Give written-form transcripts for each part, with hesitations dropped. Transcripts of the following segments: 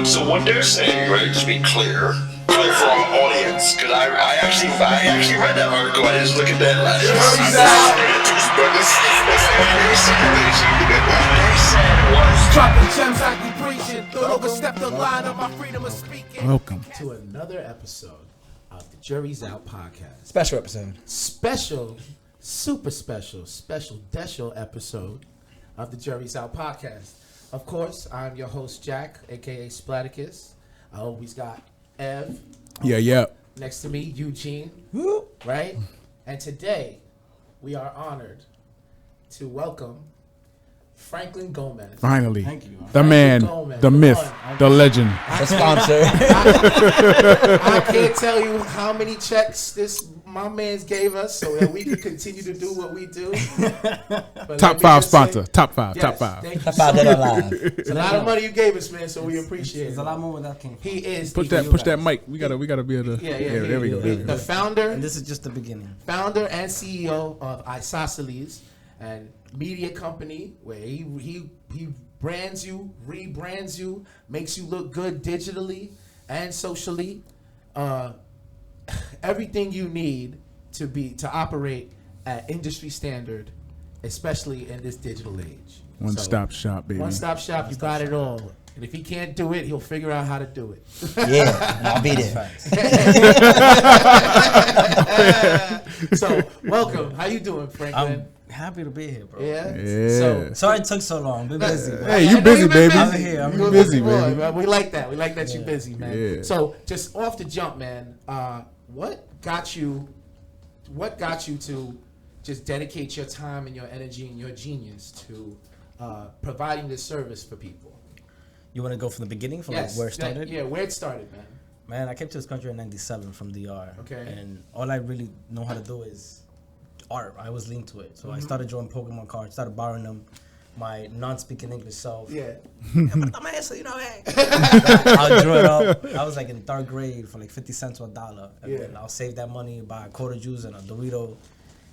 So what they're saying, right? Just be clear for our audience, because I actually read that article. I just look at that. But this don't overstep the line of my freedom of speaking. Welcome to another episode of the Jury's Out podcast. Special episode. Special, super special episode of the Jury's Out podcast. Of course, I'm your host, Jack, a.k.a. Splaticus. I always got Ev. Yeah. Next to me, Eugene. Woo. Right? And today, we are honored to welcome Franklin Gomez. Finally. Thank you. The man, Gomez, the myth, the legend. The sponsor. I can't tell you how many checks my man's gave us so that we can continue to do what we do. But Top 5 sponsor. Top 5. Yes, Top 5. thank you Top so 5 dead or much. alive. It's a lot of money you gave us, man, so we appreciate it. There's a lot more where that came from. He is. Push that mic. We gotta be able to. Yeah, there we go. The founder. And this is just the beginning. Founder and CEO of Isosceles, and media company where he brands you, rebrands you, makes you look good digitally and socially. Everything you need to operate at industry standard, especially in this digital age. One-stop shop, baby. One-stop shop, you got it all. And if he can't do it, he'll figure out how to do it. Yeah, I'll be there. So, welcome. How you doing, Franklin? I'm happy to be here, bro. Yeah. Sorry it took so long. Been busy, bro. Hey, you busy, baby. I'm here. I'm You busy, boy, baby. man. We like that. We like that you're busy, man. Yeah. So, just off the jump, man. What got you to just dedicate your time and your energy and your genius to providing this service for people? You want to go from the beginning, from like where it started? Yeah, where it started, man. Man, I came to this country in '97 from DR. Okay. And all I really know how to do is art. I was lean to it. So I started drawing Pokemon cards, started borrowing them. My non-speaking English self. Yeah. I drew it up. I was like in 3rd grade for like 50 cents or $1. And then I'll save that money, buy a quarter juice and a Dorito.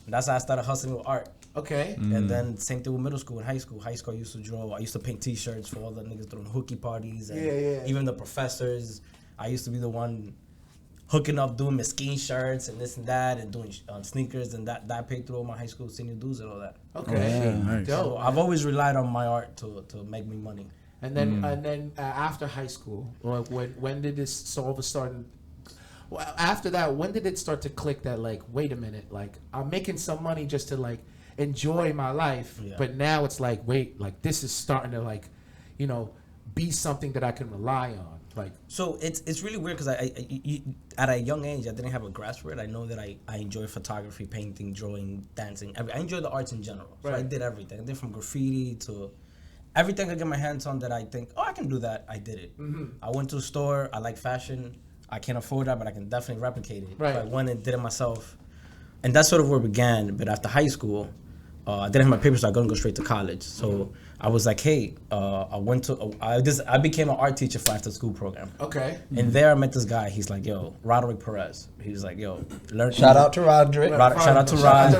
And that's how I started hustling with art. Okay. And then same thing with middle school and high school. High school I used to draw. I used to paint t-shirts for all the niggas throwing hookie parties. And even the professors. I used to be the one hooking up, doing mesquite shirts and this and that, and doing sneakers, and that I paid through all my high school senior dues and all that. Okay. Nice. So I've always relied on my art to make me money. And then after high school, or when did this all of a sudden? Well, after that, when did it start to click that like, wait a minute, like I'm making some money just to like enjoy my life, but now it's like, wait, like this is starting to like, be something that I can rely on. Like, so it's really weird because I at a young age I didn't have a grasp for it. I know that I enjoy photography, painting, drawing, dancing. I enjoy the arts in general. So I did everything. I did from graffiti to everything I get my hands on that I think, I can do that. I did it. I went to a store. I like fashion. I can't afford that, but I can definitely replicate it. Right. So I went and did it myself, and that's sort of where it began. But after high school, I didn't have my papers, so I couldn't go straight to college. So I was like, hey, I became an art teacher for after school program. okay. And there I met this guy. He's like, yo, Roderick Perez. He was like, yo, learn. Shout out to Roderick. Shout out to Rod.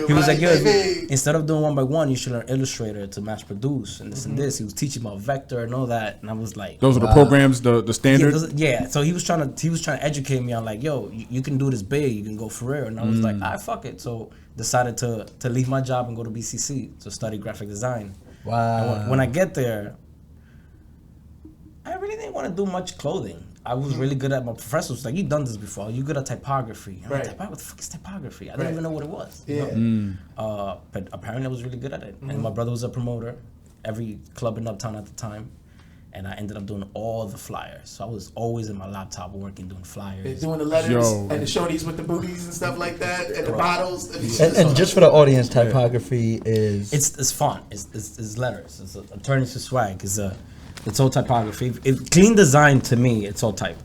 He was like, yo, instead of doing 1x1, you should learn Illustrator to mass produce and this and this. He was teaching about vector and all that, and I was like, Those are the programs, the standard. yeah. So he was trying to educate me on like, yo, you can do this big, you can go for real. And I was like, fuck it. So decided to leave my job and go to BCC to study graphic design. Wow. And when I get there, I really didn't want to do much clothing. I was really good at, my professor was like, you done this before, you good at typography. I'm like, what the fuck is typography? I didn't even know what it was. But apparently I was really good at it. And my brother was a promoter, every club in Uptown at the time. And I ended up doing all the flyers. So I was always in my laptop working, doing flyers. They're doing the letters and the shorties with the booties and stuff like that, and the bottles. And just for the audience, typography is... It's font. It's letters. It's a turning to swag. It's all typography. Clean design, to me, it's all type.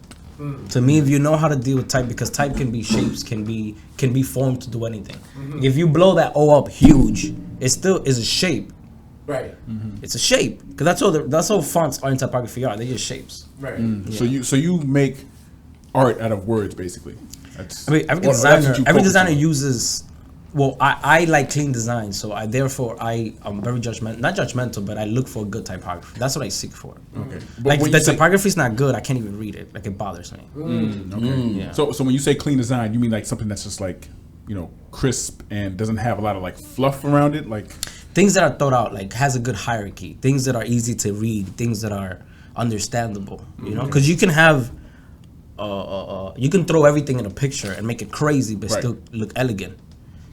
To me, if you know how to deal with type, because type can be shapes, can be formed to do anything. If you blow that O up huge, it still is a shape. Right. It's a shape, because that's all fonts are in typography are. They're just shapes. Right. Yeah. So you make art out of words, basically. Every designer uses Well, I like clean design, so I'm very not judgmental, but I look for good typography. That's what I seek for. Okay. Like But when the you say- typography is not good, I can't even read it. Like it bothers me. Okay. Yeah. So when you say clean design, you mean like something that's just like, crisp and doesn't have a lot of like fluff around it, like Things that are thought out, like has a good hierarchy. Things that are easy to read. Things that are understandable. Because you can have, you can throw everything in a picture and make it crazy, but Right. still look elegant.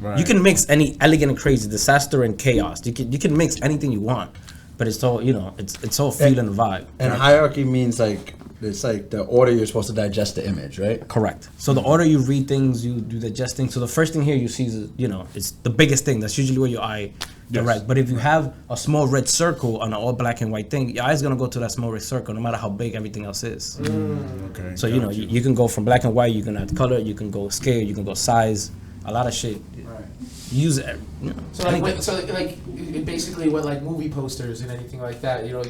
Right. You can mix any elegant and crazy, disaster and chaos. You can mix anything you want, but it's all it's all feel and vibe. And hierarchy means like it's like the order you're supposed to digest the image, right? Correct. So the order you read things, you do digesting. So the first thing here you see is it's the biggest thing. That's usually where your eye direct. But if you have a small red circle on an all black and white thing, your eye's gonna go to that small red circle, no matter how big everything else is. okay. So you can go from black and white, you can add color, you can go scale, you can go size, a lot of shit. Right. Use it. So basically, what like movie posters and anything like that, you're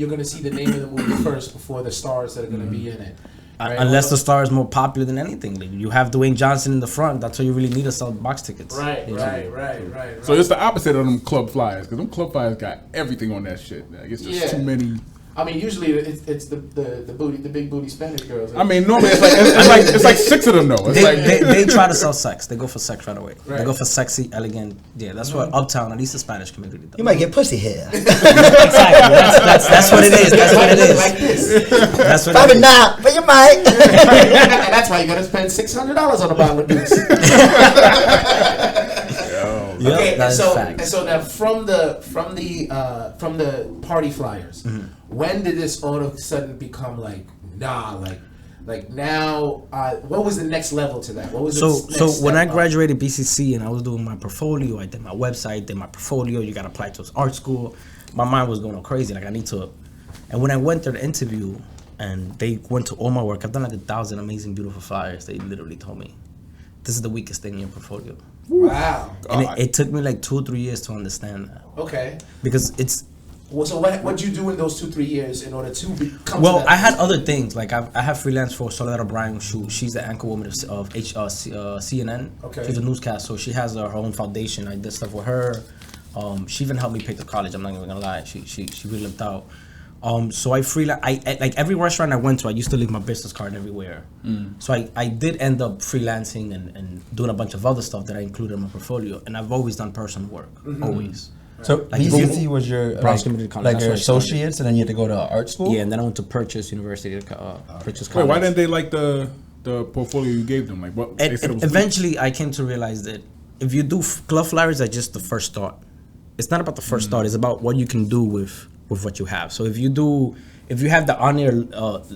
gonna see the name of the movie first before the stars that are gonna be in it. Right? Unless the star is more popular than anything. Like you have Dwayne Johnson in the front, that's all you really need to sell box tickets. Right. So it's the opposite of them club flyers, because them club flyers got everything on that shit. Like, it's just too many. I mean, usually it's the big booty Spanish girls. I mean, normally it's like 6 of them though. It's like They try to sell sex. They go for sex right away. Right. They go for sexy, elegant. Yeah, that's what Uptown, at least the Spanish community does. You might get pussy here. Exactly. That's what it is. That's what it is. Like this. That's what it Probably is. not, but you might. And that's why you gotta spend $600 on a bottle of booze. Yep, Okay, that is and facts. so now from the party flyers, when did this all of a sudden become like now? What was the next level to that? What was So the next when step I up? graduated BCC and I was doing my portfolio, I did my website, did my portfolio. You got to apply to art school. My mind was going crazy. Like I need to. And when I went to the interview and they went to all my work, I've done like 1,000 amazing, beautiful flyers. They literally told me, "This is the weakest thing in your portfolio." Wow. And it took me like 2 or 3 years to understand that Okay. because it's. Well, so what'd you do in those 2-3 years in order to become? Well, to that I had position? other things. Like I have freelance for Soledad O'Brien. She's the anchor woman of CNN. Okay. She's a newscast, so she has her own foundation. I did stuff with her. She even helped me pick the college. I'm not even gonna lie. She really looked out. So I freelance. I like every restaurant I went to. I used to leave my business card everywhere. So I did end up freelancing and doing a bunch of other stuff that I included in my portfolio. And I've always done personal work. Always. So Like BCC was your Bronx Community College, like that's your where I started. associates, and then you had to go to art school. Yeah, and then I went to Purchase University, Purchase wait, College. why didn't they like the portfolio you gave them? Like what? They said it And was eventually, I came to realize that if you do club flyers, are just the first thought. It's not about the first thought. It's about what you can do with what you have. So if you have the on-air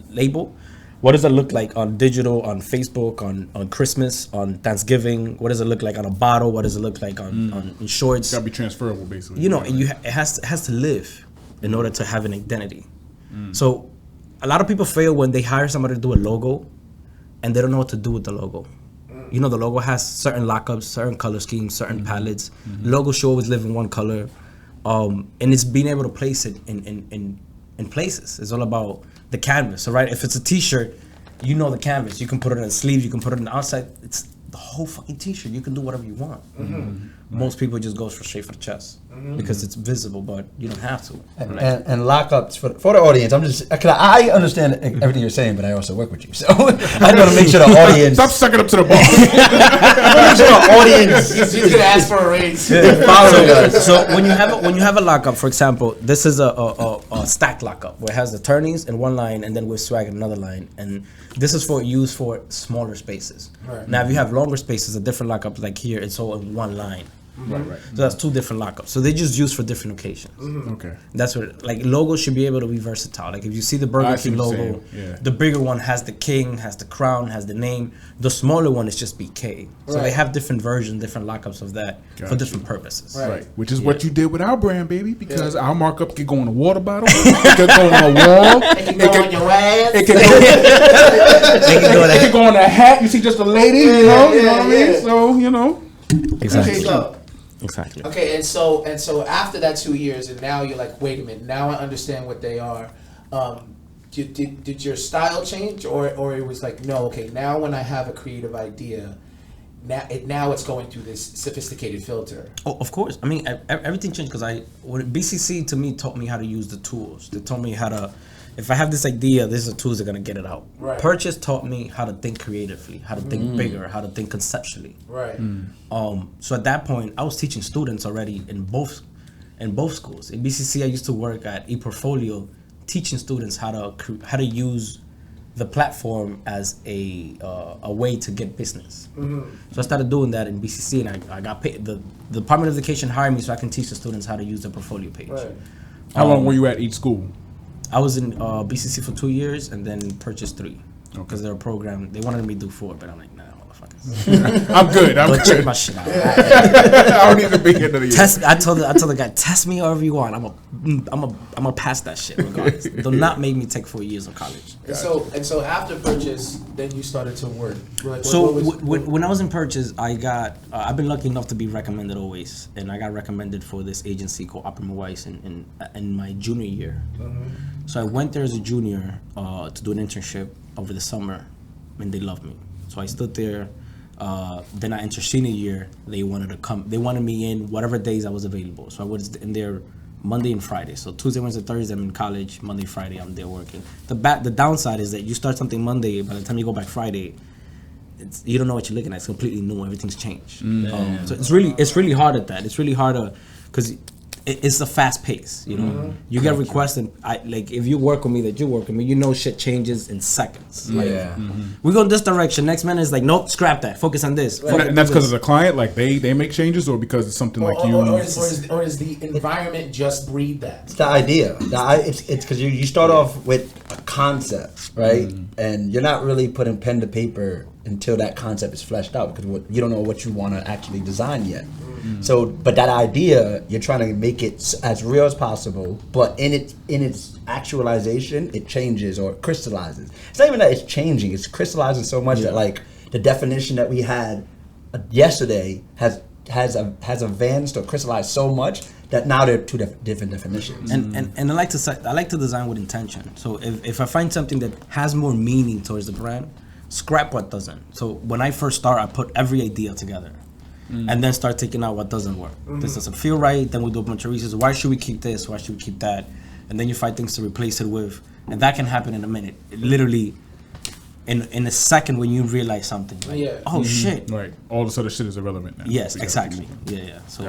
label, what does it look like on digital, on Facebook, on Christmas, on Thanksgiving? What does it look like on a bottle? What does it look like on shorts? It's gotta be transferable, basically. It has to live in order to have an identity. So a lot of people fail when they hire somebody to do a logo and they don't know what to do with the logo. The logo has certain lockups, certain color schemes, certain palettes. Logo should always live in one color. And it's being able to place it in places. It's all about the canvas. So right, if it's a t-shirt, the canvas. You can put it on the sleeve, you can put it on the outside. It's the whole fucking t-shirt. You can do whatever you want. Most people just go straight for the chest because it's visible, but you don't have to. And lockups for the audience. I understand everything you're saying, but I also work with you, so I want to make sure the audience. Stop sucking up to the boss. Make sure the audience He's gonna ask for a raise. following us. So when you have a lockup, for example, this is a stack lockup where it has the turnies in one line and then with swag in another line, and this is used for smaller spaces. Right. Now, if you have longer spaces, a different lockup, like here, it's all in one line. Right. So that's 2 different lockups. So they just used for different occasions. Okay. That's what logos should be able to be versatile. Like if you see the Burger I see King what you're logo, saying, yeah. the bigger one has the king, has the crown, has the name. The smaller one is just BK. So they Right. have different versions, different lockups of that for Gotcha. different purposes. Right. Which is what you did with our brand, baby, because our markup could go on a water bottle, it could go on a wall, It can go on your ass. it could go, it could go on a hat. You see just a lady, you know what I mean? yeah. So, Exactly. Okay, so Exactly. okay, and so after that 2 years, and now you're like, wait a minute, now I understand what they are. Did your style change, or it was like, no, okay, now when I have a creative idea, now it's going through this sophisticated filter. Oh, of course. I mean, everything changed because BCC to me taught me how to use the tools. They taught me how to, if I have this idea, these are the tools that are gonna get it out. Right. Purchase taught me how to think creatively, how to think bigger, how to think conceptually. Right. So at that point, I was teaching students already in both schools. In BCC, I used to work at ePortfolio, teaching students how to use the platform as a way to get business. So I started doing that in BCC, and I got paid. The Department of Education hired me so I can teach the students how to use the portfolio page. Right. How long were you at each school? I was in BCC for 2 years and then Purchase 3 because they're a program. They wanted me to do 4, but I'm like, nah, motherfuckers. I'm good. Go check my shit out. I don't even be here to the Test. I told the guy, test me however you want. I'm a pass that shit regardless. Do not make me take 4 years of college. And so after Purchase, then you started to work. Like, When I was in Purchase, I got I've been lucky enough to be recommended always, and I got recommended for this agency called Optima Weiss in my junior year. So I went there as a junior to do an internship over the summer, and they loved me. So I stood there. Then I entered senior year. They wanted me in whatever days I was available. So I was in there Monday and Friday. So Tuesday, Wednesday, Thursday I'm in college. Monday, Friday I'm there working. The downside is that you start something Monday. By the time you go back Friday, you don't know what you're looking at. It's completely new. Everything's changed. So it's really hard at that. It's really hard because it's a fast pace, you know. You get requests, and like if you work with me, you know shit changes in seconds. Like, we go in this direction. Next minute is like, nope, scrap that. Focus on this. And that's because of the client, like they make changes, or because it's something like you. Or is the environment just breed that? It's the idea. It's because you start off with a concept, right? And you're not really putting pen to paper until that concept is fleshed out, because you don't know what you want to actually design yet. So, but that idea, you're trying to make it as real as possible, but in its actualization, it changes or crystallizes. It's not even that it's changing; it's crystallizing so much that like the definition that we had yesterday has advanced or crystallized so much that now they're two different definitions. And I like to design with intention. So if I find something that has more meaning towards the brand, scrap what doesn't. So when I first start, I put every idea together. And then start taking out what doesn't work. This doesn't feel right. Then we do a bunch of research. Why should we keep this? Why should we keep that? And then you find things to replace it with. And that can happen in a minute. Literally, in a second when you realize something. Like, oh shit. Right. All this other shit is irrelevant now. Yes, exactly. Yeah. So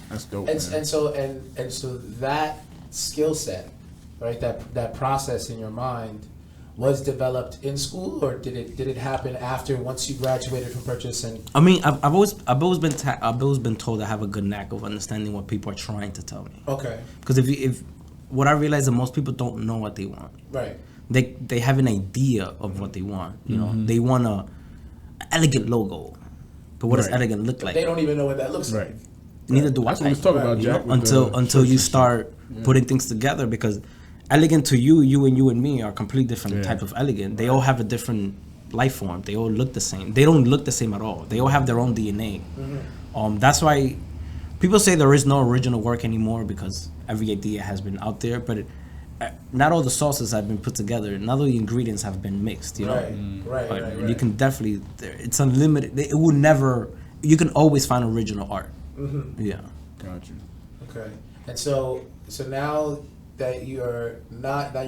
that's dope. And so that skill set, right? That process in your mind was developed in school, or did it happen after, once you graduated from Purchase? And I mean, I've always been told I have a good knack of understanding what people are trying to tell me. Okay. Because if what I realize is that most people don't know what they want. Right. They have an idea of what they want. You know, they want a elegant logo, but what does elegant look like? They don't even know what that looks like. Neither do I. That's what let's talk about, Jack. Until you start putting things together, because elegant to you and me are completely different type of elegant. They all have a different life form. They all look the same. They don't look the same at all. They all have their own DNA. That's why people say there is no original work anymore, because every idea has been out there, but not all the sauces have been put together. Not all the ingredients have been mixed. You know, Right. You can definitely. It's unlimited. It will never. You can always find original art. Yeah. Gotcha. Okay. And so now that you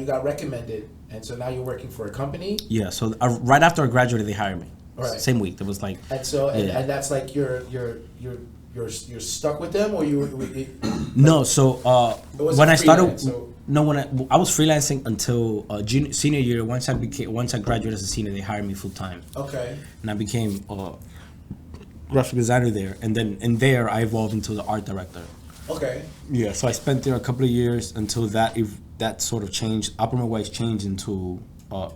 got recommended, and so now you're working for a company. Yeah. So right after I graduated, they hired me. Right. Same week. It was like. And so and that's like you're stuck with them, or No. So when I started, so. no, when I was freelancing until senior year. Once I graduated as a senior, they hired me full time. Okay. And I became a graphic designer there, and then there I evolved into the art director. Okay. Yeah, so I spent there a couple of years until that sort of changed. Optima Weiss changed into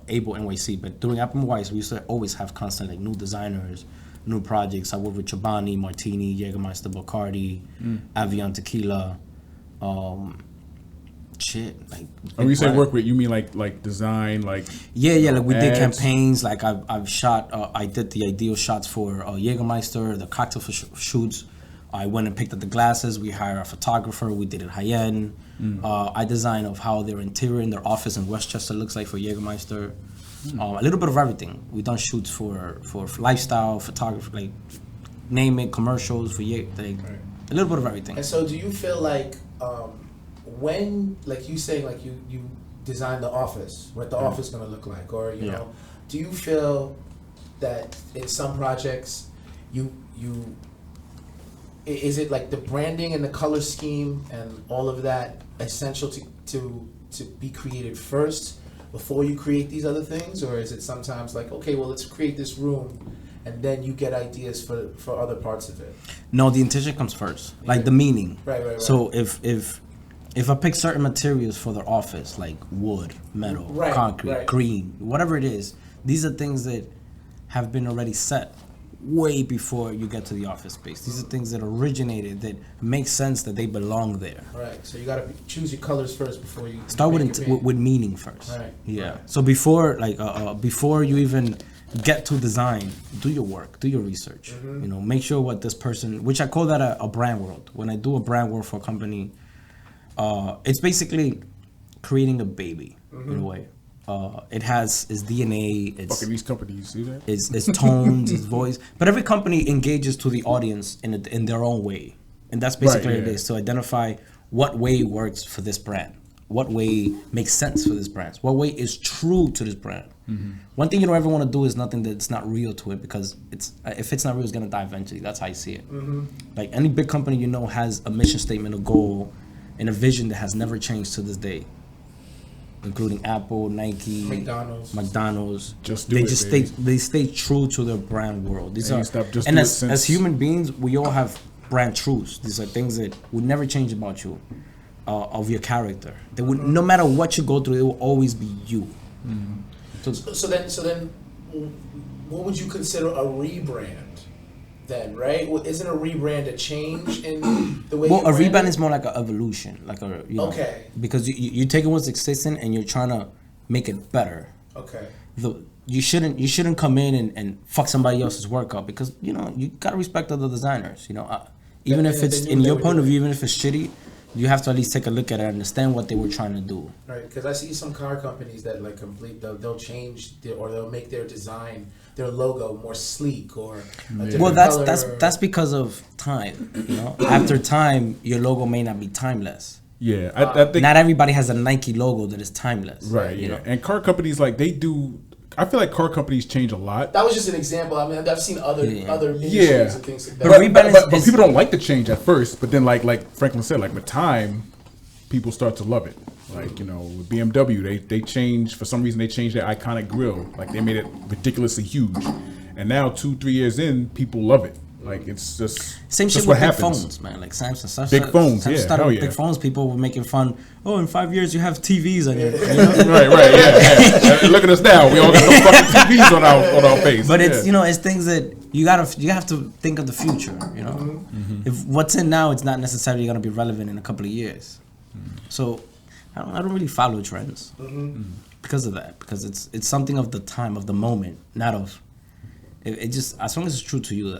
Able NYC, but during Optima Weiss, we used to always have constant like new designers, new projects. I worked with Chobani, Martini, Jägermeister, Bacardi, Avion Tequila, like. When you say work with, you mean like design, like. Yeah, like we did ads? campaigns. Like I've shot. I did the ideal shots for Jägermeister, the cocktail shoots. I went and picked up the glasses. We hired a photographer. We did it high end. I designed of how their interior in their office in Westchester looks like for Jägermeister. A little bit of everything. We've done shoots for lifestyle, photography, like name it, commercials, for like, a little bit of everything. And so do you feel like when, like you saying, like you design the office, what the office going to look like, or you know, do you feel that in some projects is it like the branding and the color scheme and all of that essential to be created first before you create these other things, or is it sometimes like, okay, well, let's create this room and then you get ideas for other parts of it? No, the intention comes first, like the meaning. Right. So if I pick certain materials for their office, like wood, metal, concrete, green, whatever it is, these are things that have been already set way before you get to the office space. These are things that originated, that make sense, that they belong there. Right. So you gotta choose your colors first before you start with meaning first. Right. Yeah. Right. So before you even get to design, do your work, do your research. You know, make sure what this person, which I call that a brand world. When I do a brand world for a company, it's basically creating a baby in a way. It has its DNA, its Fucking these companies, see that? its tones, its voice. But every company engages to the audience in their own way, and that's basically what it is, to identify what way works for this brand, what way makes sense for this brand, what way is true to this brand. One thing you don't ever want to do is nothing that's not real to it, because if it's not real, it's gonna die eventually. That's how I see it. Like any big company you know has a mission statement, a goal, and a vision that has never changed to this day, including Apple, Nike, McDonald's. They stay true to their brand world. As human beings, we all have brand truths. These are things that would never change about you, of your character. They would, no matter what you go through, it will always be you. So then, what would you consider a rebrand? Then, right? Well, isn't a rebrand a change in the way? Well, a rebrand is more like an evolution, like a okay. Because you're taking what's existing and you're trying to make it better. Okay. You shouldn't come in and fuck somebody else's work up, because you gotta respect other designers. Even if it's in your point of view, even if it's shitty, you have to at least take a look at it and understand what they were trying to do. Right, because I see some car companies that like they'll change or they'll make their design, their logo more sleek or a different color. That's because of time. After time, your logo may not be timeless. Yeah, I think not everybody has a Nike logo that is timeless. Right. Yeah, and car companies they do. I feel like car companies change a lot. That was just an example. I mean, I've seen other industries and things like that. But people don't like the change at first. But then, like Franklin said, with time, people start to love it. With BMW, they changed, for some reason, they changed their iconic grille. They made it ridiculously huge. And now, 2-3 years in, people love it. It's just same shit with big phones, man. Like Samsung, big phones, started with big phones. People were making fun. Oh, in 5 years you have TVs on your. Right, yeah. Look at us now. We all got the fucking TVs on our face. But it's it's things that you have to think of the future. If what's in now, it's not necessarily gonna be relevant in a couple of years. So I don't really follow trends because of that. Because it's something of the time, of the moment, not of. It just, as long as it's true to you,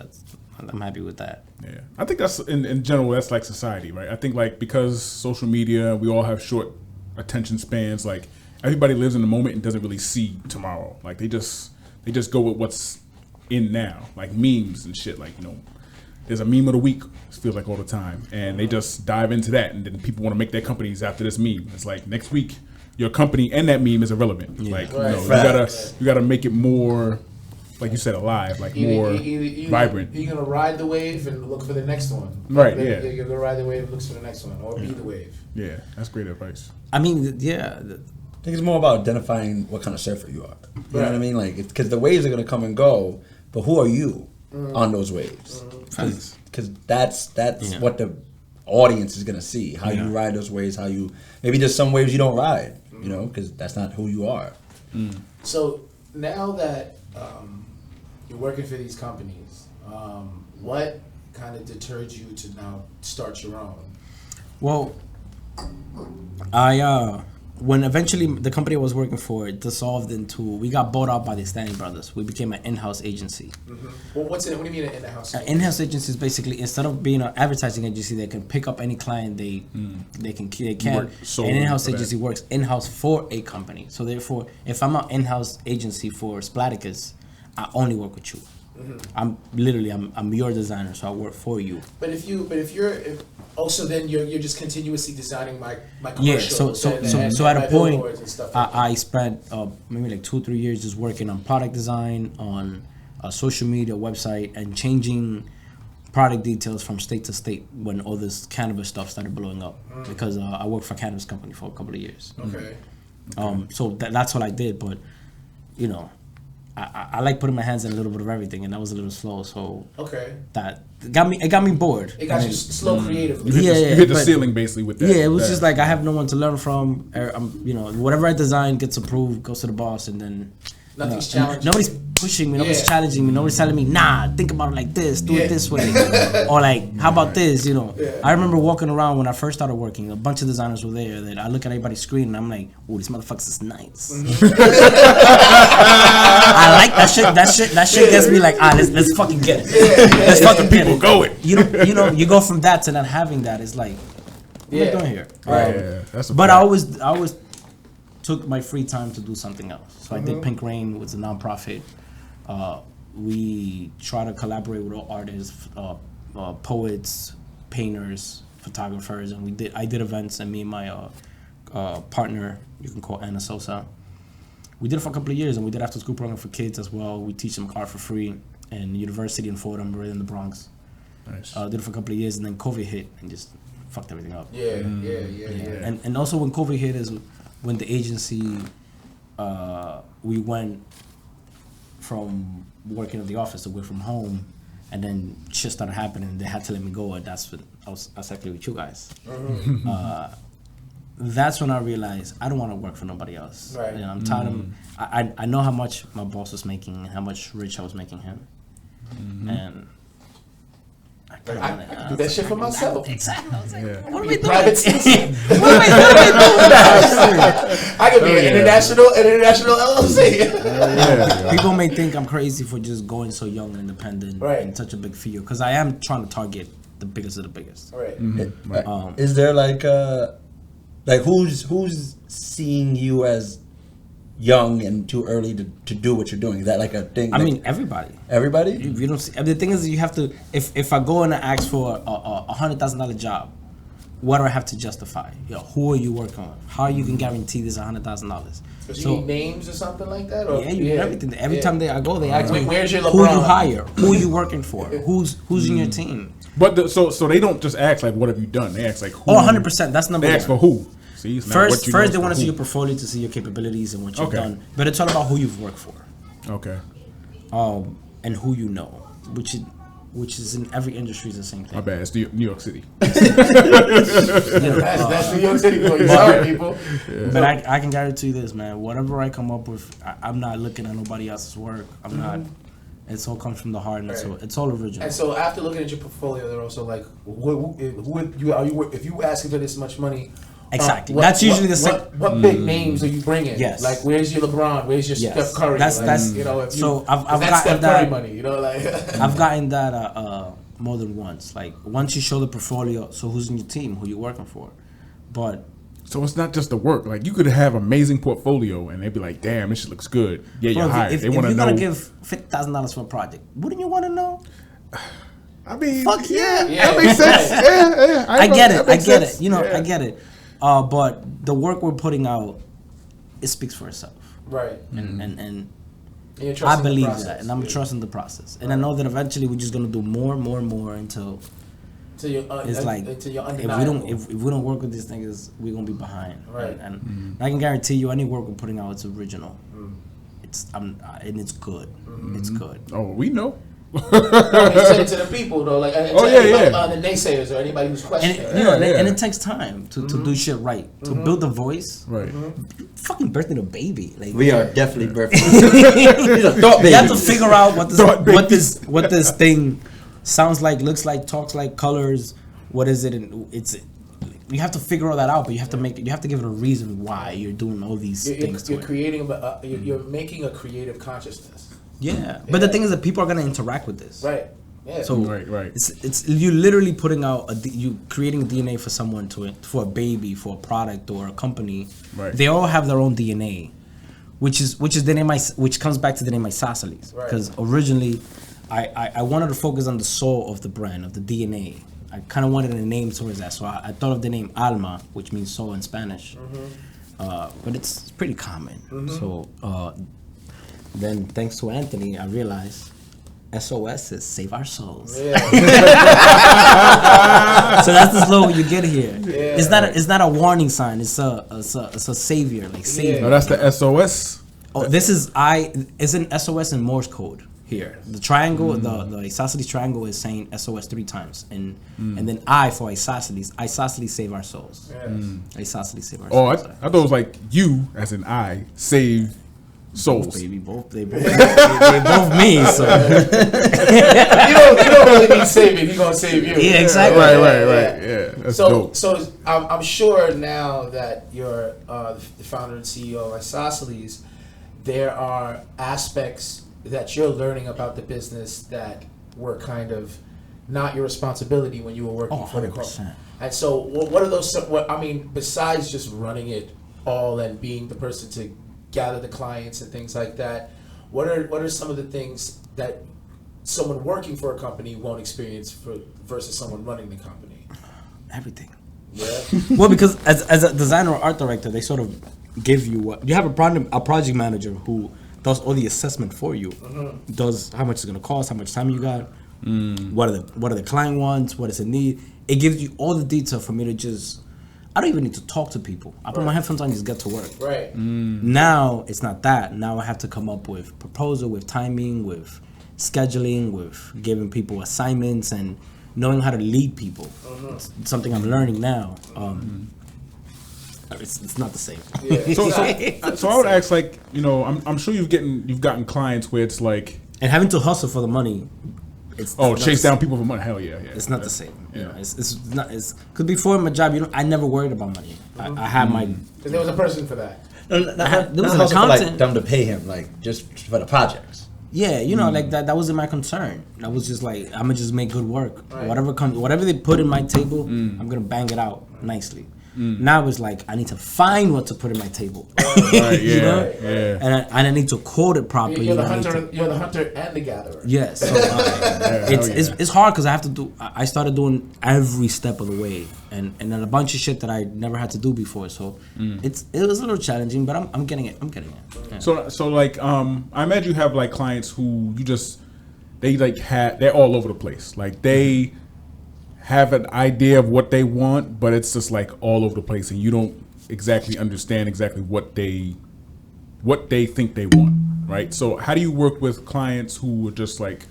I'm happy with that. Yeah, I think that's in general. That's like society, right? I think because social media, we all have short attention spans. Everybody lives in the moment and doesn't really see tomorrow. They just go with what's in now, memes and shit. There's a meme of the week. It feels like all the time, and they just dive into that, and then people want to make their companies after this meme. It's next week, your company and that meme is irrelevant. Yeah. You gotta make it more. Like you said, alive, more vibrant. You're gonna ride the wave and look for the next one. Right. Yeah. You're gonna ride the wave and look for the next one, or be the wave. Yeah, that's great advice. I mean, yeah. I think it's more about identifying what kind of surfer you are. You know what I mean? Because the waves are gonna come and go, but who are you on those waves? Because that's what the audience is gonna see. How you ride those waves. Maybe there's some waves you don't ride. Because that's not who you are. So now that you're working for these companies, what kind of deterred you to now start your own? Well, I when eventually the company I was working for dissolved into, we got bought out by the Stanley Brothers. We became an in-house agency. Well, what do you mean an in-house? An in-house agency is basically, instead of being an advertising agency that can pick up any client they can. Work solely An in-house for that. agency works in-house for a company. So therefore, if I'm an in-house agency for Splaticus, I only work with you. I'm your designer, so I work for you. So then you're just continuously designing my Yeah, commercials. so at a point, billboards and stuff like that. I spent maybe like 2-3 years just working on product design, on a social media website, and changing product details from state to state when all this cannabis stuff started blowing up. Because I worked for a cannabis company for a couple of years. Okay. So that's what I did, but you know, I like putting my hands in a little bit of everything, and that was a little slow. So that got me bored. It got you slow creatively. You hit the but- ceiling basically with that. Yeah, it was just like I have no one to learn from. Whatever I design gets approved, goes to the boss, and then Nothing's challenging. Nobody's pushing me. Nobody's challenging me. Nobody's telling me, nah, think about it like this, do it this way, or like, how about this? I remember walking around when I first started working. A bunch of designers were there. That I look at everybody's screen and I'm like, oh, these motherfuckers is nice. I like that shit. That shit gets me like, let's fucking get it. Let's fucking get People it. going. You go from that to not having that. It's like, what am I doing here? That's a But fact. I always took my free time to do something else. So I did Pink Rain, was a nonprofit. We try to collaborate with all artists, poets, painters, photographers, and I did events, and me and my partner, you can call Anna Sosa, we did it for a couple of years, and we did after school program for kids as well. We teach them art for free in university in Fordham, right in the Bronx. Nice. Did it for a couple of years, and then COVID hit and just fucked everything up. Yeah. And also when COVID hit is when the agency, we went from working at the office to work from home, and then shit started happening. They had to let me go, and that's when I was actually with you guys. That's when I realized I don't want to work for nobody else. Right. I'm tired of. I know how much my boss was making, how much rich I was making him, and. I can do that shit for myself. Exactly. I was like, Yeah. what are we doing? Private citizen. What am I doing? I could be an international LLC. People may think I'm crazy for just going so young and independent in such a big field, because I am trying to target the biggest of the biggest. Right. Is there like who's seeing you as young and too early to do what you're doing? Is that like a thing? I mean, everybody. Everybody? If you don't see, the thing is, you have to. If I go and I ask for a $100,000 job, what do I have to justify? Who are you working on? How you can guarantee this $100,000? Do you need names or something like that? Or? Yeah, you need everything. Every time I go, they ask me, where's your LeBron? who you hire, who you working for, who's in your team. But so they don't just ask like, what have you done? They ask like, who? 100%. That's number They one. ask for who? See, it's not what you First know, they want to it's see for your portfolio to see your capabilities and what you've Okay. done. But it's all about who you've worked for, who. Okay. and who you know, which is in every industry is the same thing. My bad. It's New York City. That's New York City for you. Sorry, people. But I can guarantee you this, man. Whatever I come up with, I'm not looking at nobody else's work. I'm not. It's all comes from the heart, and it's all original. And so after looking at your portfolio, they're also like, who if you asking for this much money? Exactly. That's usually the what big names are you bringing? Yes. Like, where's your LeBron? Where's your Yes. Steph Curry? That's if so I've that's gotten Steph that Curry money. Like I've gotten that more than once. Like once you show the portfolio, so who's in your team, who you working for, but. So it's not just the work. Like you could have amazing portfolio, and they'd be like, "Damn, this shit looks good." Yeah, you're Bro, hired. if They want to you're know. gonna give $50,000 for a project, wouldn't you want to know? I mean, Fuck yeah. that makes sense. Yeah. I get it. That I makes get sense. it. I Yeah. get it. But the work we're putting out, it speaks for itself. right. And you're I trusting the believe process. that, and I'm trusting the process. And I know that eventually we're just gonna do more until So you're it's like until you're if undeniable. we don't work with these niggas, we're gonna be behind. Right. And I can guarantee you, any work we're putting out, it's original. It's and it's good. It's good. Oh, we know. You said it to the people though, like Oh, to yeah, anybody, yeah. the naysayers or anybody who's And questioning. it, and yeah. it takes time to do shit right, to build the voice. Right. Fucking birthing a baby, like We are definitely birthday. He's a thought baby. you have to figure out what Thought what this thing sounds like, looks like, talks like, colors. What is it? And it's you have to figure all that out, but you have to give it a reason why you're doing all these things. You're creating, you're making a creative consciousness. Yeah, but the thing is that people are gonna interact with this. Right. Yeah. So Right. it's you literally putting out you creating DNA for someone for a baby, for a product or a company. Right. They all have their own DNA, which is the name which comes back to the name Isosceles. Right. Because originally, I wanted to focus on the soul of the brand, of the DNA. I kind of wanted a name towards that, so I thought of the name Alma, which means soul in Spanish. But it's pretty common. So then, thanks to Anthony, I realized SOS is save our souls. Yeah. So that's the slogan you get here. Yeah. It's not a warning sign. It's a savior, like savior. No, that's the SOS. Oh, this is It's an SOS in Morse code here. The triangle, the isosceles triangle is saying SOS 3 times, and then I for isosceles save our souls. Isosceles save our Oh, souls. I thought it was like you, as in I, save souls. Baby, they both me. So you don't really need saving. He gonna save you. Yeah, exactly. Right. Yeah, that's dope. So I'm sure now that you're the founder and CEO of Isosceles, there are aspects that you're learning about the business that were kind of not your responsibility when you were working for the company. And so, what are those? Besides just running it all and being the person to gather the clients and things like that, what are some of the things that someone working for a company won't experience versus someone running the company? Everything. Yeah. Well, because as a designer or art director, they sort of give you you have a project manager who does all the assessment for you, does how much it's gonna cost, how much time you got, what are the client wants, what does it need. It gives you all the detail for me to just. I don't even need to talk to people. I put my headphones on, just get to work. Right. Now it's not that. Now I have to come up with proposal, with timing, with scheduling, with giving people assignments, and knowing how to lead people. It's something I'm learning now. It's not the same. Yeah. So I would ask, like, I'm sure you've gotten clients where it's like, And having to hustle for the money. Chase down people for money. Hell yeah. It's not the same. Yeah. It's not. Because before my job, I never worried about money. I had my. Because there was a person for that. There was an also for, like, accountant. them to pay him, like, just for the projects. Yeah, like that wasn't my concern. I was just like, I'm gonna just make good work. Right. Whatever they put in my table, I'm gonna bang it out nicely. Now it's like I need to find what to put in my table. Right, You know? yeah. And I need to quote it properly. You're the I need hunter. to- You're the hunter and the gatherer. Yes. So, it's hard because I started doing every step of the way, and then a bunch of shit that I never had to do before. So it was a little challenging, but I'm getting it. Yeah. So like, I imagine you have like clients who they're all over the place. Like they have an idea of what they want, but it's just like all over the place, and you don't exactly understand exactly what they think they want, right? So how do you work with clients who are just like,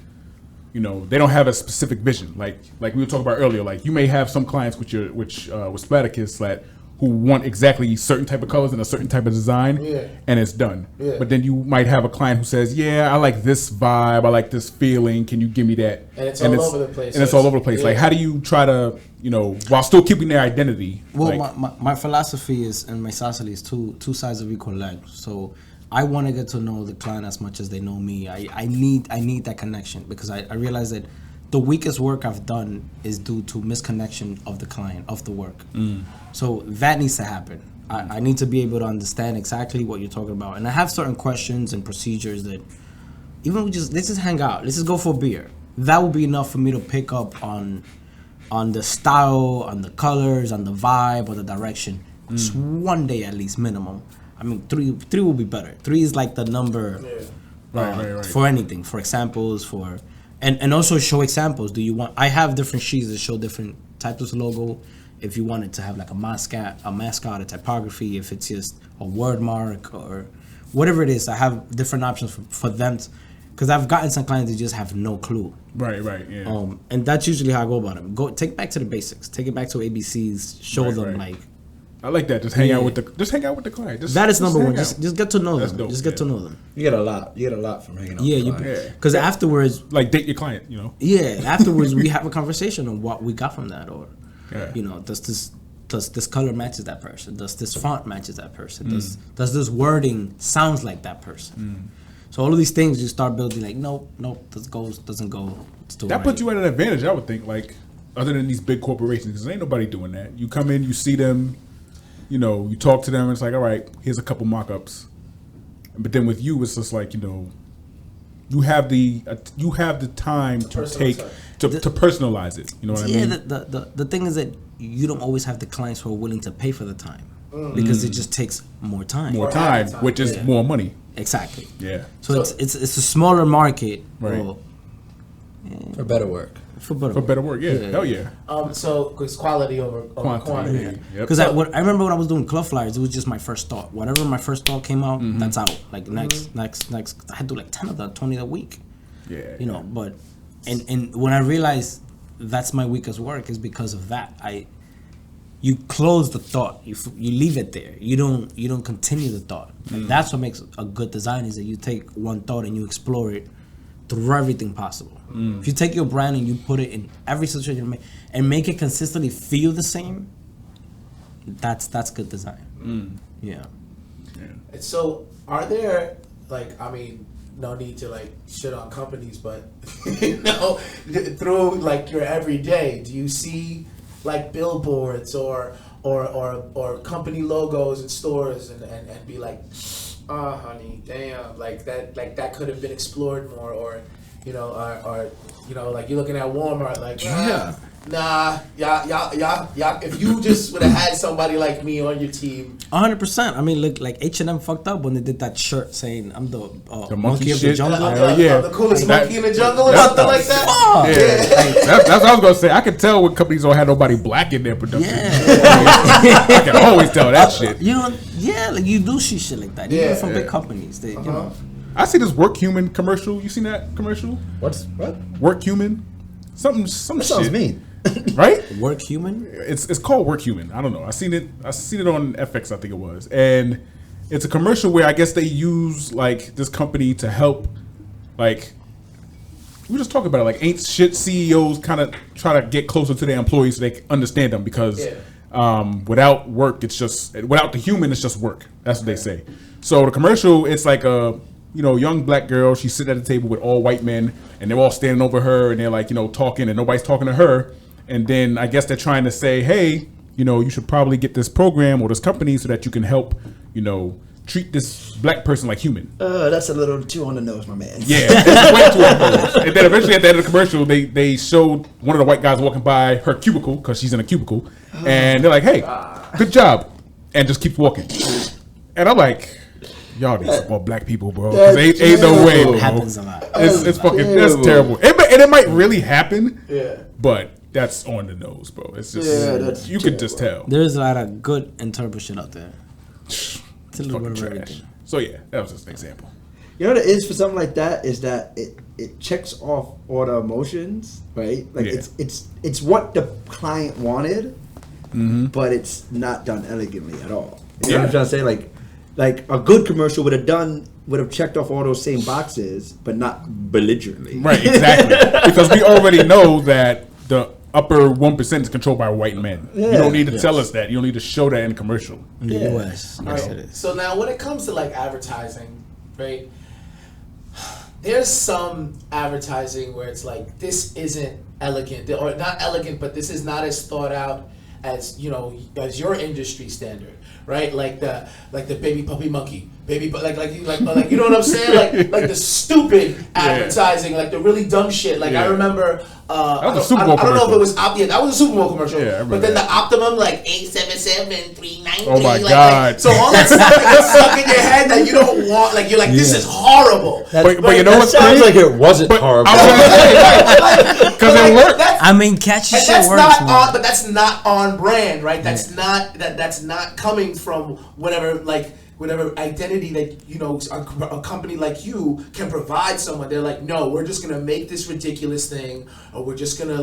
they don't have a specific vision? Like we were talking about earlier, like you may have some clients with Splaticus that who want exactly certain type of colors and a certain type of design, and it's done. Yeah. But then you might have a client who says, I like this vibe, I like this feeling, can you give me that? And it's all over the place. And it's all over the place. Yeah. Like, how do you try to, while still keeping their identity? Well, like, my philosophy is, and my isosceles is two sides of equal leg. So I want to get to know the client as much as they know me. I need that connection, because I realize that the weakest work I've done is due to misconnection of the client, of the work. So that needs to happen. I need to be able to understand exactly what you're talking about. And I have certain questions and procedures that even let's just hang out. Let's just go for a beer. That would be enough for me to pick up on the style, on the colors, on the vibe, or the direction. Just one day at least, minimum. I mean, three will be better. 3 is like the number Right. for anything, for examples, and also show examples. I have different sheets that show different types of logo. If you want it to have like a mascot, a typography, if it's just a word mark or whatever it is, I have different options for them. Because I've gotten some clients that just have no clue. Right, yeah. And that's usually how I go about it. Take it back to the basics. Take it back to ABCs. Show them like. I like that. Just hang out with the client. That is number one. hang out. Just get to know That's them. dope, Just get to know them. You get a lot from hanging out. Yeah, with clients. because afterwards, Like date your client, yeah, afterwards we have a conversation on what we got from that, or Yeah. does this does this color matches that person? Does this font matches that person? Does this wording sounds like that person? So all of these things you start building like, nope, this doesn't go. It's too That puts you at an advantage, I would think, like, other than these big corporations, because ain't nobody doing that. You come in, you see them, you know, you talk to them, and it's like, all right, here's a couple mock-ups. But then with you, it's just like, you know, you have the time to personalize it. You know what I mean? The thing is that you don't always have the clients who are willing to pay for the time because it just takes more time. More time, which is more money. Exactly. Yeah. So it's a smaller market. Right. For better work. For better work, yeah. Hell yeah. So it's quality over quantity. Yeah. Because I remember when I was doing club flyers, it was just my first thought. Whatever my first thought came out, that's out. Like next. I had to do like 10 of them, 20 a week. Yeah. You know, but and when I realized that's my weakest work is because of that. You close the thought. You leave it there. You don't continue the thought. Like that's what makes a good design is that you take one thought and you explore it through everything possible. If you take your brand and you put it in every situation and make it consistently feel the same, that's good design. Yeah. And so, are there no need to like shit on companies, but through like your everyday, do you see like billboards or company logos in stores and be like, oh honey, damn, like that could have been explored more, or like you're looking at Walmart like y'all, if you just would have had somebody like me on your team. 100%. I mean, look, like H&M fucked up when they did that shirt saying I'm the monkey of the shit. jungle. The coolest monkey in the jungle or something like that. That's what I was gonna say. I could tell when companies don't have nobody black in their production. Yeah. I can always tell that shit. You know, like you do see shit like that. Even from big companies. They, you know. I see this Work Human commercial. You seen that commercial? What? Work Human? Some That shit. sounds mean. Right? Work Human? It's called Work Human. I don't know. I seen it on FX, I think it was. And it's a commercial where I guess they use like this company to help, like, we were just talking about it, like ain't shit CEOs kind of try to get closer to their employees so they can understand them, because without work, it's just, without the human, it's just work. That's what they say. So the commercial, it's like a young black girl. She's sitting at a table with all white men, and they're all standing over her, and they're like, talking, and nobody's talking to her. And then I guess they're trying to say, hey, you should probably get this program or this company so that you can help, treat this black person like human. That's a little too on the nose, my man. Yeah, it's way too on the nose. And then eventually at the end of the commercial, they showed one of the white guys walking by her cubicle, because she's in a cubicle, and they're like, hey, good job, and just keeps walking. And I'm like, y'all need some more black people, bro. Cause ain't no way, bro. It happens a lot. It's fucking, that's terrible. And it might really happen, but that's on the nose, bro. It's just, you could just tell. There's a lot of good and terrible shit out there. It's a little bit of Trash. everything. So yeah, that was just an example. You know what it is for something like that is that it checks off all the emotions, right? Like it's what the client wanted, but it's not done elegantly at all. You know what I'm trying to say? Like a good commercial would have checked off all those same boxes, but not belligerently. Right, exactly. Because we already know that the upper 1% is controlled by white men. You don't need to tell us that. You don't need to show that in a commercial. In the U.S. Yes, it is. So now when it comes to like advertising, right? There's some advertising where it's like, this isn't elegant, or not elegant, but this is not as thought out as as your industry standard, right? Like the baby puppy monkey, you know what I'm saying? Like the stupid advertising, like the really dumb shit. Like I remember, that was a Super Bowl I don't know if it was commercial. that was a Super Bowl commercial. Yeah, but then the Optimum, like 877-393. Oh my God! So all that stuff is stuck in your head that you don't want. Like you're like, this is horrible. But you know what's sounds crazy? like it wasn't horrible. Because it worked. I mean, catchy And shit that's works. not man. on, but that's not on brand, right? That's not that's not coming from whatever identity that a company like you can provide someone. They're like, no, we're just gonna make this ridiculous thing, or we're just gonna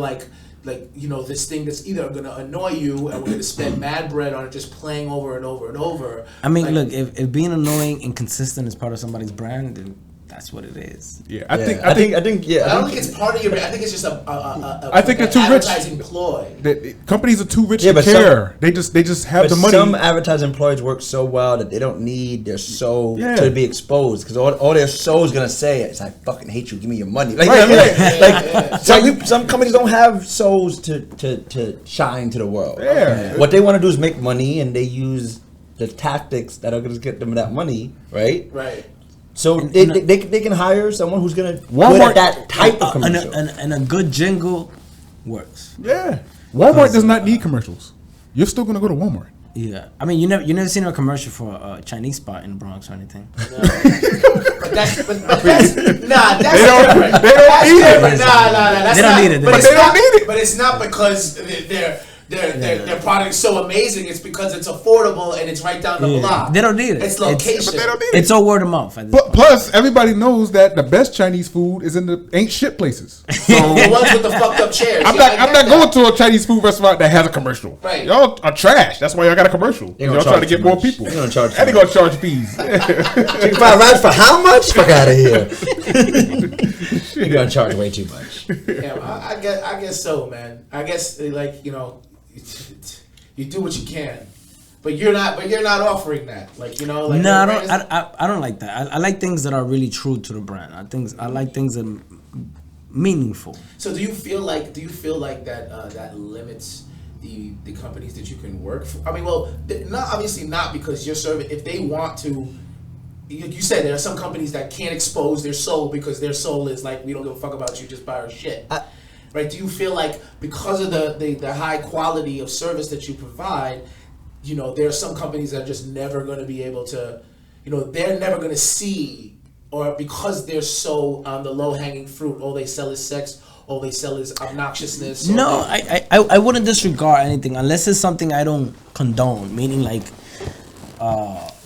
this thing that's either gonna annoy you, and we're gonna spend mad bread on it, just playing over and over and over. I mean, look, if being annoying and consistent is part of somebody's brand, then That's what it is. Yeah, I think I don't think it's part of your. I think it's just I think they're too rich. advertising ploy. Companies are too rich Yeah, to but care. They just have But the money. some advertising employees work so well that they don't need their soul Yeah. to be exposed because all their soul is gonna say is I fucking hate you. Give me your money. Like, some companies don't have souls to shine to the world. Yeah. What they want to do is make money, and they use the tactics that are gonna get them that money, right? Right. So they can hire someone who's gonna Walmart- good at that type of commercial. And a good jingle works. Yeah. Walmart does not need commercials. You're still gonna go to Walmart. Yeah, I mean, you never seen a commercial for a Chinese spot in the Bronx or anything. But that's They don't need it. That's They don't not, need it. But But it's they don't not, need it. But it's not because their product's so amazing. It's because it's affordable and it's right down the block. They don't need it. It's location. But they don't need It's all word of mouth. At this But point. plus, everybody knows that the best Chinese food is in the ain't shit places. So The ones with the fucked up chairs. I'm not going to a Chinese food restaurant that has a commercial. Right. Y'all are trash. That's why y'all got a commercial. They gonna Y'all trying to charge get too more much. people. They gonna charge And they too gonna charge fees. Chicken fried rice for how much? Fuck out of here. You're gonna charge way too much. Yeah, I guess so, man. I guess like you do what you can, but you're not offering that. Like like No, I don't like that. I like things that are really true to the brand. I like things that are meaningful. So do you feel like that that limits the companies that you can work for? I mean, well, not obviously not because you're serving. If they want to, you said there are some companies that can't expose their soul because their soul is like, we don't give a fuck about you, just buy our shit. Right? Do you feel like because of the high quality of service that you provide, there are some companies that are just never going to be able to, they're never going to see, or because they're so on the low hanging fruit, all they sell is sex, all they sell is obnoxiousness. No, I wouldn't disregard anything unless it's something I don't condone. Meaning like,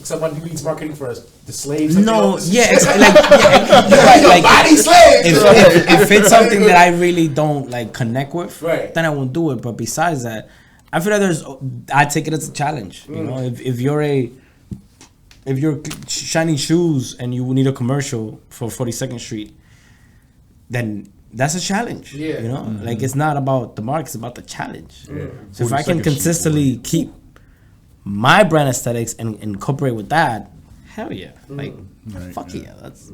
someone who needs marketing for the slaves. no, yeah, it's like you're right, like body slaves. if it's something that I really don't like connect with, Right. then I won't do it. But besides that, I feel like I take it as a challenge. You know, if you're shining shoes and you need a commercial for 42nd Street, then that's a challenge. Yeah. You know, like it's not about the mark; it's about the challenge. So if I 42nd can Street, consistently keep my brand aesthetics and incorporate with that, hell yeah! Like fuck yeah, that's.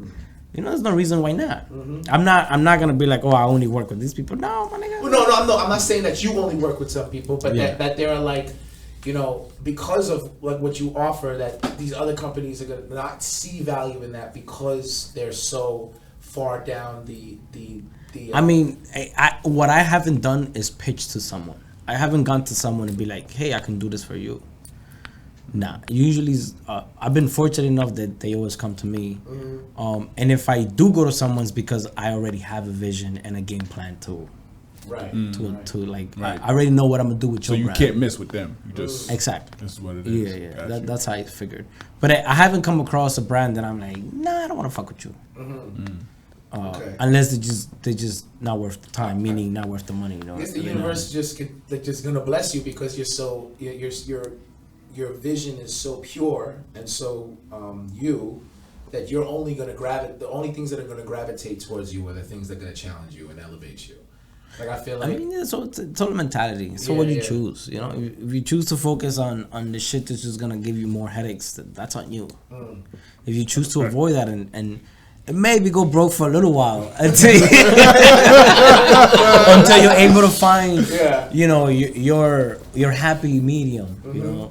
There's no reason why not. I'm not gonna be like, oh, I only work with these people. No, my nigga. Well, no, I'm not saying that you only work with some people, but that there are like, because of like what you offer, that these other companies are gonna not see value in that because they're so far down the. I mean, what I haven't done is pitch to someone. I haven't gone to someone and be like, hey, I can do this for you. Nah, usually I've been fortunate enough that they always come to me. And if I do go to someone's because I already have a vision and a game plan to like Right. I already know what I'm gonna do with So your you brand. can't miss with them. You just Exactly. That's what it is. Yeah. Gotcha. That's how I figured. But I haven't come across a brand that I'm like, nah, I don't want to fuck with you. Okay. Unless they're just not worth the time, meaning not worth the money. You know. I guess the universe is just gonna bless you because you're so your vision is so pure and so that you're only gonna the only things that are gonna gravitate towards you are the things that are gonna challenge you and elevate you. Like I feel like I mean, it's all mentality. So what you choose, if you choose to focus on the shit that's just gonna give you more headaches, that's on you. If you choose to avoid that and maybe go broke for a little while until you're able to find, your happy medium,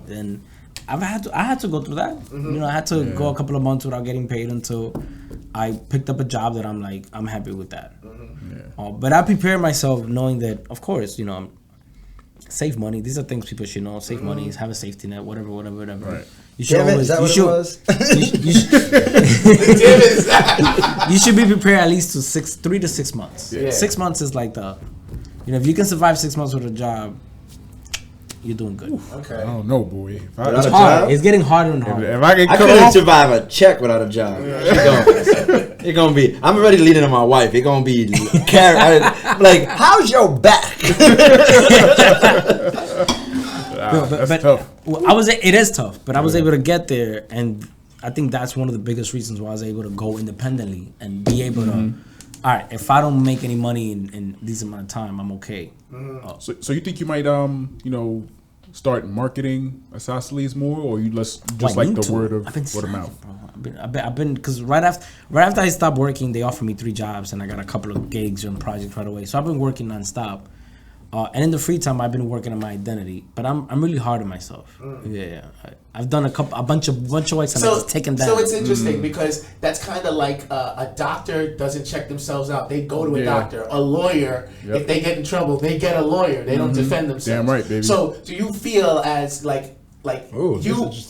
and I had to go through that. I had to go a couple of months without getting paid until I picked up a job that I'm like, I'm happy with that. But I prepared myself knowing that, of course, save money. These are things people should know. Save money, have a safety net, whatever. Right. You should Damn it, is that what it was? You should be prepared at least to 3 to 6 months. Yeah. 6 months is like if you can survive 6 months with a job, you're doing good. okay. I don't know, boy. If Without It's a hard. job? It's getting harder and harder. I get I cut couldn't off, survive a check without a job. It's gonna be. I'm already leaning on my wife. It's gonna be. I'm like, how's your back? that's tough. It is tough, but I was able to get there, and I think that's one of the biggest reasons why I was able to go independently and be able to. All right, if I don't make any money in this amount of time, I'm okay. So you think you might start marketing Isosceles more, or you just like the word of mouth? Bro. I've been because right after I stopped working, they offered me 3 jobs and I got a couple of gigs and projects right away. So I've been working nonstop. And in the free time, I've been working on my identity, but I'm really hard on myself. Yeah, I've done a bunch of websites and I've taken down. So it's interesting because that's kind of like a doctor doesn't check themselves out; they go to a doctor. A lawyer, if they get in trouble, they get a lawyer. They don't defend themselves. Damn right, baby. So do you feel as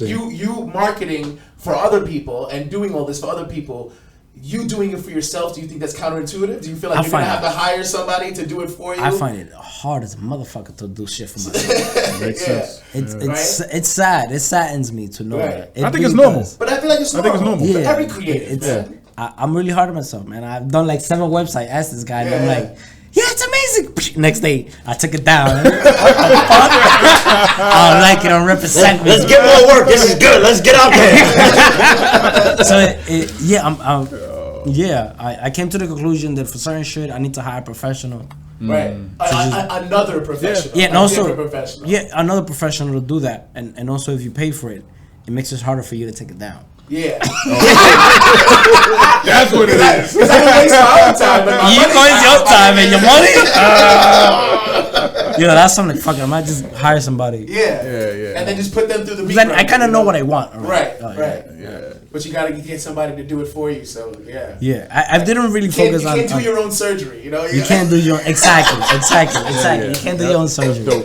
you marketing for other people and doing all this for other people? You doing it for yourself, do you think that's counterintuitive? Do you feel like you're going to have to hire somebody to do it for you? I find it hard as a motherfucker to do shit for myself. Makes sense. It's sad. It saddens me to know that. I think it's normal. But I feel like it's normal. For every creative. I'm really hard on myself, man. I've done like 7 websites. Asked this guy, and I'm like, yeah, it's amazing. Next day, I took it down. I don't like it. I'm representing. Let's get more work. This is good. Let's get out there. I came to the conclusion that for certain shit, I need to hire a professional. Right. Another professional. Yeah, and also, professional. another professional to do that. And also, if you pay for it, it makes it harder for you to take it down. Yeah. That's what it is. Because I can waste my own time. You waste your time and your money? That's something fucking. I might just hire somebody. Yeah. And then just put them through the beat. I kind of know what I want. Right. But you gotta get somebody to do it for you. So yeah. I didn't really focus on. You can't do your own surgery. You can't do your exactly. You can't do your own surgery.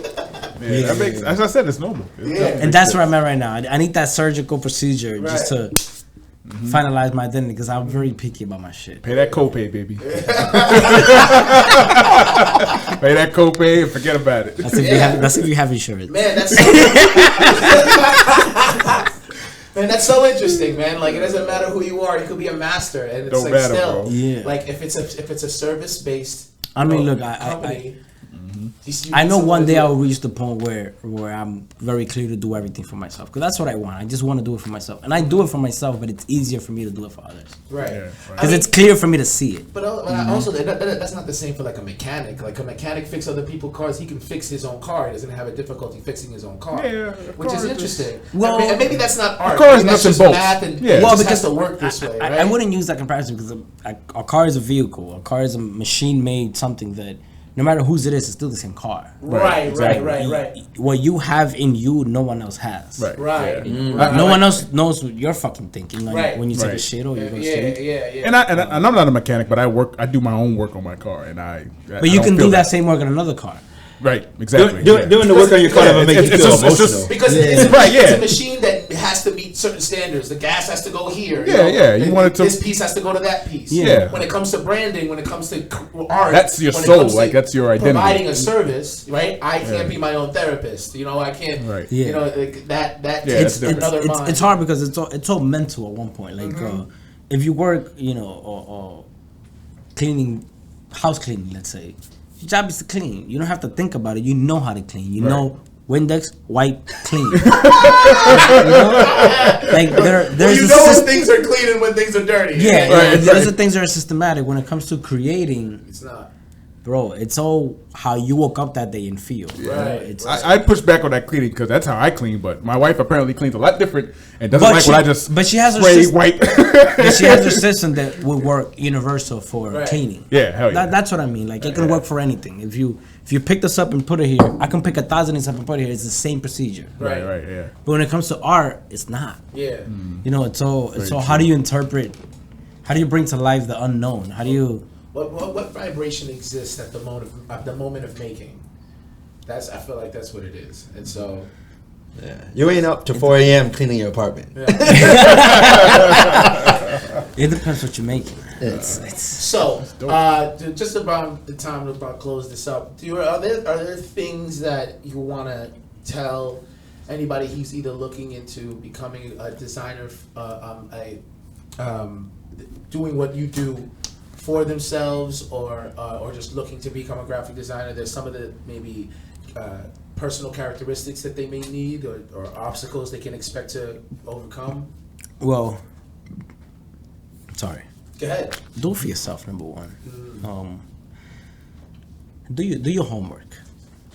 That makes, as I said, it's normal. And that's where I'm at right now. I need that surgical procedure just to finalize my identity because I'm very picky about my shit. Pay that copay, baby. Pay that copay and forget about it. That's if you have insurance. Man, that's so interesting, man. Like, it doesn't matter who you are. You could be a master, and it's still, like, if it's a service based. I mean, look, company, I know one day I will reach the point where I'm very clear to do everything for myself because that's what I want. I just want to do it for myself, and I do it for myself, but it's easier for me to do it for others. Right. Because it's clear for me to see it. But also, that's not the same for like a mechanic. Like a mechanic fix other people's cars. He can fix his own car. He doesn't have a difficulty fixing his own car. Which is interesting. Well, and maybe that's not art. A car is that's nuts just and bolts. math and because it has to work this way. Right? I wouldn't use that comparison because a car is a vehicle. A car is a machine-made something that no matter whose it is, it's still the same car. Right. What you have in you, no one else has. Right. No one else knows what you're fucking thinking when you take a shit or you go sleep. Yeah. And I'm not a mechanic, but I do my own work on my car, and But you can do that same work on another car. Right, exactly. Doing the work on your car never makes you feel emotional. Because it's a machine that has to meet certain standards. The gas has to go here. You want it to. This piece has to go to that piece. Yeah. When it comes to branding, when it comes to art, that's your soul. Like that's your identity. Providing a service, right? I can't be my own therapist. I can't. Right. That it's another mind. It's hard because it's all mental at one point. Like if you work, or cleaning, house cleaning, let's say. Your job is to clean. You don't have to think about it. You know how to clean. You know Windex, wipe, clean. Like there's when things are clean and when things are dirty. There's the things that are systematic. When it comes to creating, it's not. Bro, it's all how you woke up that day and feel. Right. I push back on that cleaning because that's how I clean. But my wife apparently cleans a lot different and doesn't like when I just but she has spray white. But she has her system that will work universal for cleaning. Yeah, hell yeah. That's what I mean. Like it can work for anything. If you pick this up and put it here, I can pick 1,000 and up and put it here. It's the same procedure. Right. But when it comes to art, it's not. Yeah. It's all how do you interpret? How do you bring to life the unknown? How do you? What vibration exists at the moment of making? I feel like that's what it is, and so. Yeah. You ain't up to 4 a.m. cleaning your apartment. Yeah. It depends what you're making. So, just about the time to close this up. Are there things that you want to tell anybody who's either looking into becoming a designer, doing what you do for themselves, or just looking to become a graphic designer? There's some of the maybe personal characteristics that they may need, or obstacles they can expect to overcome. Well, sorry. Go ahead. Do it for yourself, number one. Do your homework.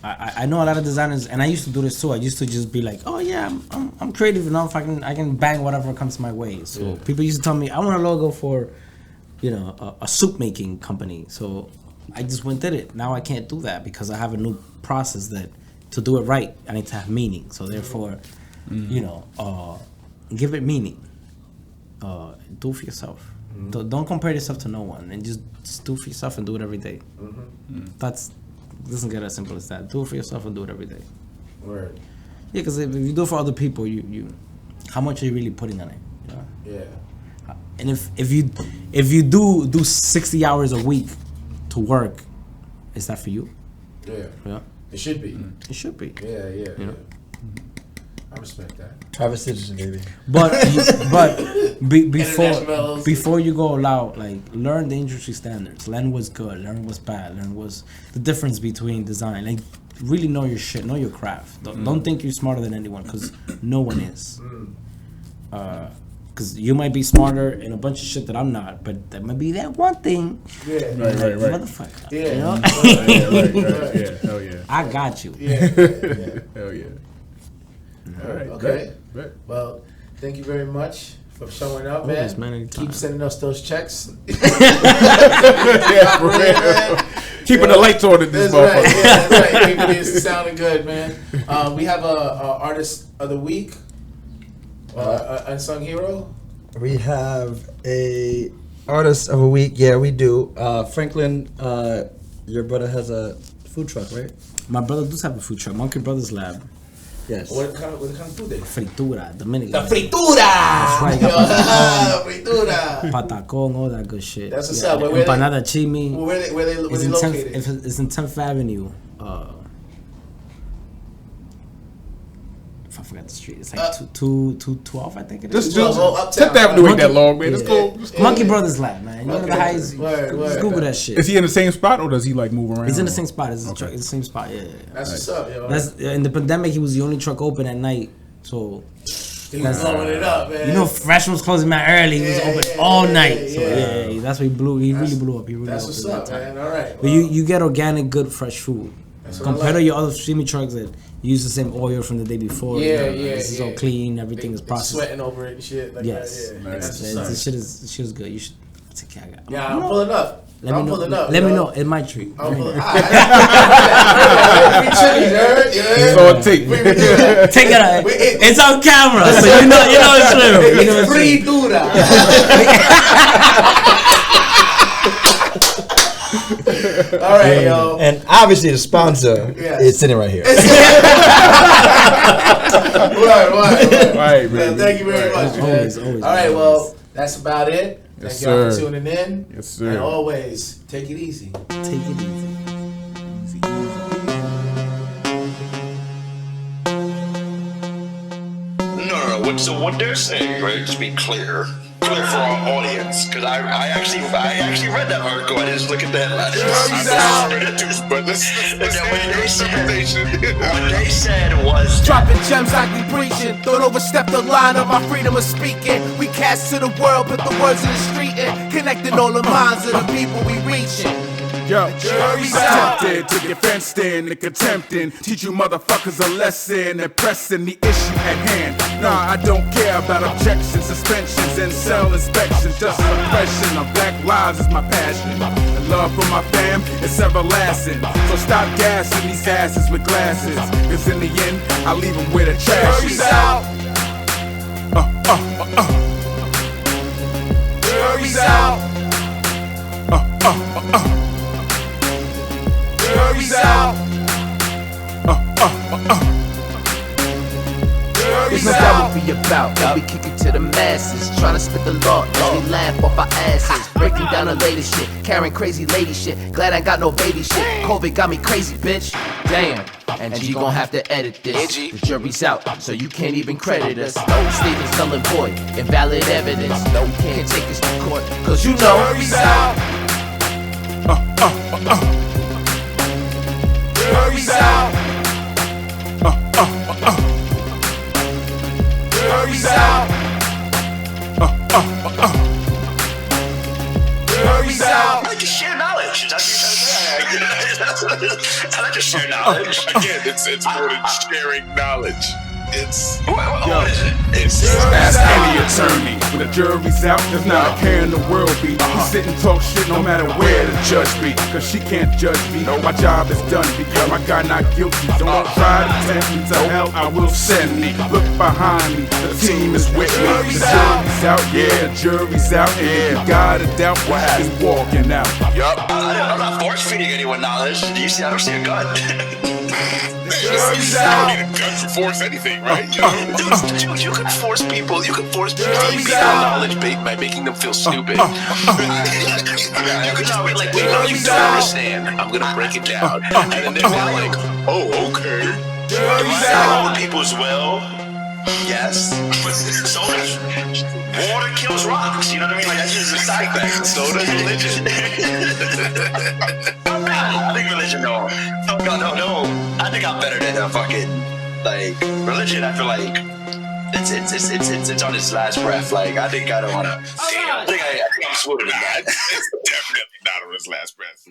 I know a lot of designers, and I used to do this too. I used to just be like, oh yeah, I'm creative enough. I can bang whatever comes my way. So people used to tell me I want a logo for, a soup making company. So I just went did it. Now I can't do that because I have a new process that to do it right, I need to have meaning. So therefore, give it meaning. Do it for yourself. Don't compare yourself to no one, and just do it for yourself and do it every day. That's doesn't get as simple as that. Do it for yourself and do it every day. Word. Yeah, because if you do it for other people, you how much are you really putting on it? Yeah. And if you do 60 hours a week to work, is that for you? Yeah. It should be. It should be. Yeah. I respect that. Private citizen, baby. But International before you go loud, like learn the industry standards, learn what's good, learn what's bad, learn what's the difference between design. Like really know your shit, know your craft. Don't think you're smarter than anyone, because no one is. Because you might be smarter in a bunch of shit that I'm not, but that might be that one thing. Yeah. Right. Motherfucker. Yeah. You know? Right. Yeah. Hell yeah. I got you. Yeah. Hell yeah. All right. Okay. Bet. Well, thank you very much for showing up, Always, man. man, anytime. Keep sending us those checks. Yeah, for real. Keeping the lights on in this That's right. motherfucker. Yeah, that's right. Keeping this sounding good, man. We have a artist of the week, unsung hero. We have a artist of a week. Yeah, we do. Franklin, your brother has a food truck, right? My brother does have a food truck, Monkey Brothers Lab. Yes. What kind of food they? Fritura, Dominican. The fritura. That's right. Fritura. Patacon, all that good shit. That's what's up. Where they- Empanada chimi. Where they It's in located? It's in 10th Avenue. I forgot the street. It's like 212, I think it is. Just Uptown. 10th Avenue ain't that long, man. It's cool. Monkey Brothers Lab, man. You know the highs. Word. Just Google that shit. Is he in the same spot or does he like move around? He's in the same spot. It's the same spot. Yeah. That's what's up, yo. That's in the pandemic. He was the only truck open at night. So He was blowing it up, man. you know, Fresh was closing mad early. He was Yeah, open yeah, all yeah, night. So yeah. yeah, that's why he blew. He really blew up. He really That's opened what's that up, time. man. All right. But you get organic, good, fresh food. That's what I Compared to like. your other streaming trucks that use the same oil from the day before. Yeah. This is all clean. Everything is They processed. sweating over it and shit. Like Yes. that. Yeah. Nice. That's The what's up. shit is good. You should take care of that. Yeah, I'm pulling up. Let me know. pulling up. Let me yo. know. It might treat. I'm pulling up. Free chili, nerd. It's on tape. Take it out. It's on camera, so you know it's true. You know it's Free true. dura. All right, yo. And obviously the sponsor Yeah. is sitting right here. Right. man. Thank you very much, man. Always, All right, well, that's about it. Thank Yes, y'all for sir. tuning in. Yes, sir. And always, take it easy. Take it easy. No. What they're saying, right? Just be clear for our audience, because I actually read that article. I just look at that. But what they said was Dropping gems like we preaching. Don't overstep the line of my freedom of speaking. We cast to the world, put the words in the street and connecting all the minds of the people we reaching. Yo, Jury's out. tempted to get fenced in and contempting. Teach you motherfuckers a lesson and pressing the issue at hand. Nah, I don't care about objections, suspensions, and cell inspections. Just suppression of black lives is my passion. And love for my fam is everlasting. So stop gassing these asses with glasses. Cause in the end, I leave them where the trash is. Jury's out. Jury's out. Jury's out. There's no doubt what we about, and we kick it to the masses. Trying to spit the law as we laugh off our asses. Breaking down the latest shit, carrying crazy lady shit. Glad I got no baby shit. COVID got me crazy, bitch. Damn. And G gon' have to edit this. The jury's out, so you can't even credit us. No statements null and void, invalid evidence. No, you can't take us to court, cause you know. Jury's out. Jury's out. Jury's out. I like to share knowledge. Again, it's more than sharing knowledge. It's What is it? It's Ask any attorney. When the jury's out, there's not a care in the world be. You sit and talk shit no matter where the judge be. Cause she can't judge me. My job is done because my God not guilty. Don't try to tempt me to hell, I will send me. Look behind me, the team is with me. The jury's out, yeah, the jury's out. And if you got a doubt, is walking out. I'm not force feeding anyone knowledge. Do you see? I don't see a gun. you don't need a gun to force anything, right? Dude, you can force people. You can force people to use knowledge by making them feel stupid. You can tell me like, wait, you don't understand. I'm gonna break it down, and then they're like, oh, okay. Do I know people as well? Yes. So does water kills rocks. You know what I mean? Like that's just a side fact. So does religion. I think religion, no. I think I'm better than a fucking like religion. I feel like it's on its last breath. Like I think I don't wanna. I think I'm smoother than that. It's definitely not on his last breath.